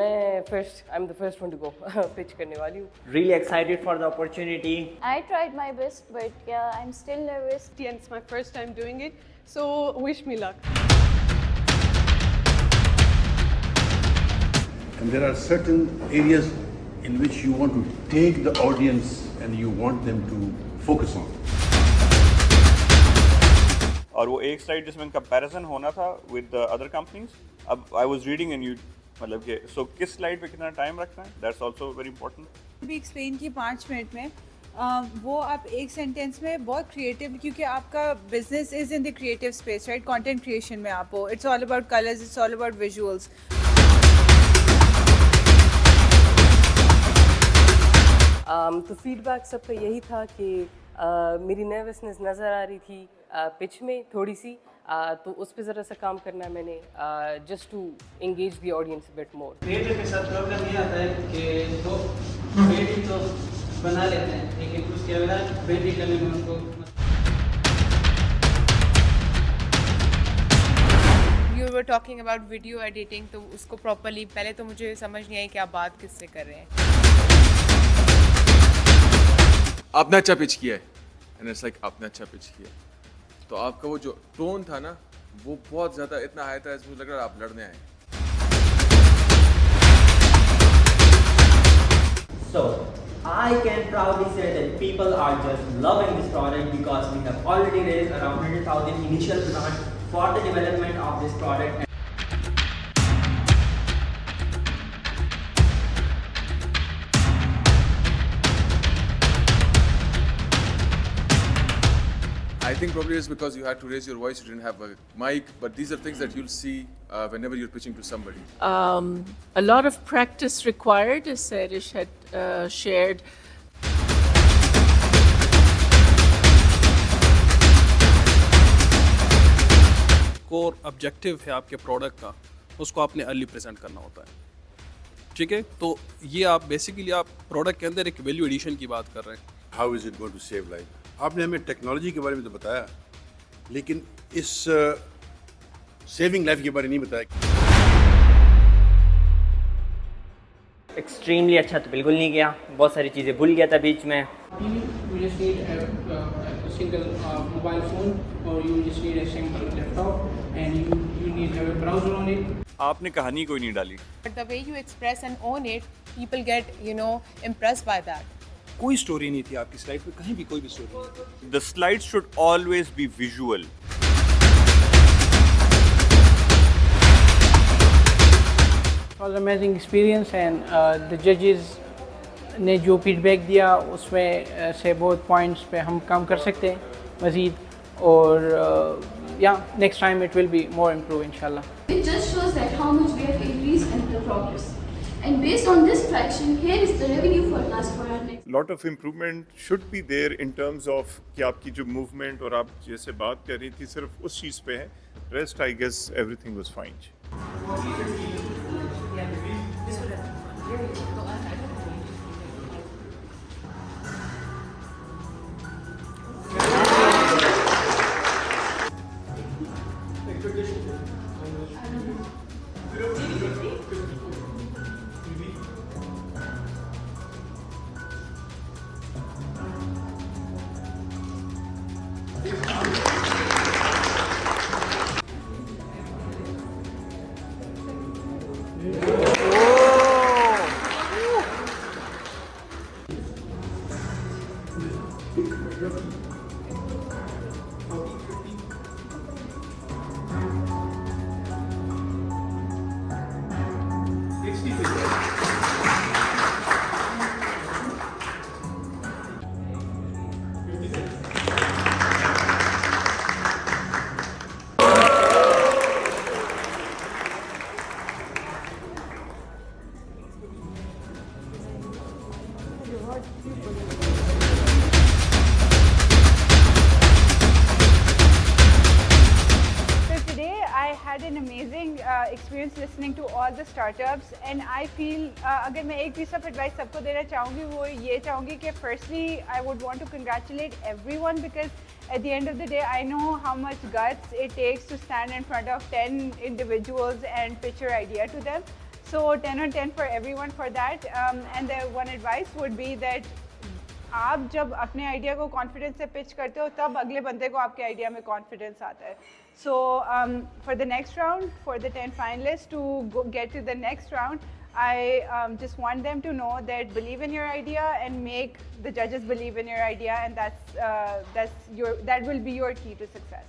I'm the first one to go pitch करने वाली हूँ. Really excited for the opportunity. I tried my best, but yeah, I'm still nervous. And it's my first time doing it, so wish me luck. And there are certain areas in which you want to take the audience and you want them to focus on. और वो एक slide जिसमें comparison होना था with other companies. अब I was reading and you मतलब कि सो किस स्लाइड पे कितना टाइम रखना है, दैट्स आल्सो वेरी इंपॉर्टेंट. भी एक्सप्लेन की 5 मिनट में वो आप एक सेंटेंस में बहुत क्रिएटिव, क्योंकि आपका business is in the creative space, right? Content creation में आप हो. It's all about colours, it's all about visuals. तो फीडबैक सबका यही था कि मेरी नर्वसनेस नज़र आ रही थी पिच में थोड़ी सी, तो उस पर ज़रा सा काम करना है मैंने, just to engage the audience bit more. Creator के साथ प्रॉब्लम ये आता है कि तो क्रिएटिव तो बना लेते हैं, लेकिन उसके बाद बेटी करने में उनको You were talking about video editing, तो उसको प्रॉपरली पहले तो मुझे समझ नहीं आई कि आप बात किससे कर रहे हैं. आपने अच्छा पिच किया है, एंड इट्स लाइक आपने अच्छा पिच किया. तो आपका वो जो टोन था ना, वो बहुत ज़्यादा इतना हाई था, मुझे लग रहा है आप लड़ने आए. So, I can proudly say that people are just loving this product because we have already raised around 100,000 initial grant for the development of this product. I think probably it's because you had to raise your voice, you didn't have a mic, but these are things that you'll see whenever you're pitching to somebody. A lot of practice required, as Sarish had shared. Core objective है आपके product का, उसको आपने early present करना होता है. ठीक है, तो ये आप बेसिकली आप प्रोडक्ट के अंदर एक वैल्यू एडिशन की बात कर रहे हैं. How is it going to save life? आपने हमें टेक्नोलॉजी के बारे में तो बताया, लेकिन इस सेविंग लाइफ के बारे में नहीं बताया. एक्सट्रीमली अच्छा तो बिल्कुल नहीं गया, बहुत सारी चीज़ें भूल गया था बीच में. you just need a single mobile phone, or you just need a single laptop, and you need to have a browser on it. आपने कहानी कोई नहीं डाली. But the way you express and own it, people get, impressed by that. कोई story नहीं थी आपकी slide पे, कहीं भी कोई भी स्टोरी नहीं थी. The slides should always be visual. It was amazing experience, and the judges ने जो फीडबैक दिया उसमें से बहुत पॉइंट्स पे हम काम कर सकते हैं मज़ीद, और next time it will be more improved inshallah. It just shows that how much we have increased in the progress. And based on this traction, here is the revenue forecast for our next. Lot of improvement should be there in terms of कि आपकी जो movement और आप जैसे बात कर रही थी सिर्फ उस चीज़ पे है. Rest I guess everything was fine. experience listening to all the startups, and I feel अगर मैं एक piece of advice सबको देना चाहूँगी वो ये चाहूँगी कि firstly I would want to congratulate everyone, because at the end of the day I know how much guts it takes to stand in front of 10 individuals and pitch your idea to them. So 10 on 10 for everyone for that. And the one advice would be that आप जब अपने idea को confidence से pitch करते हो तब अगले बंदे को आपके आइडिया में कॉन्फिडेंस आता है. So for the next round, for the 10 finalists to get to the next round, I just want them to know that believe in your idea and make the judges believe in your idea, and that will be your key to success.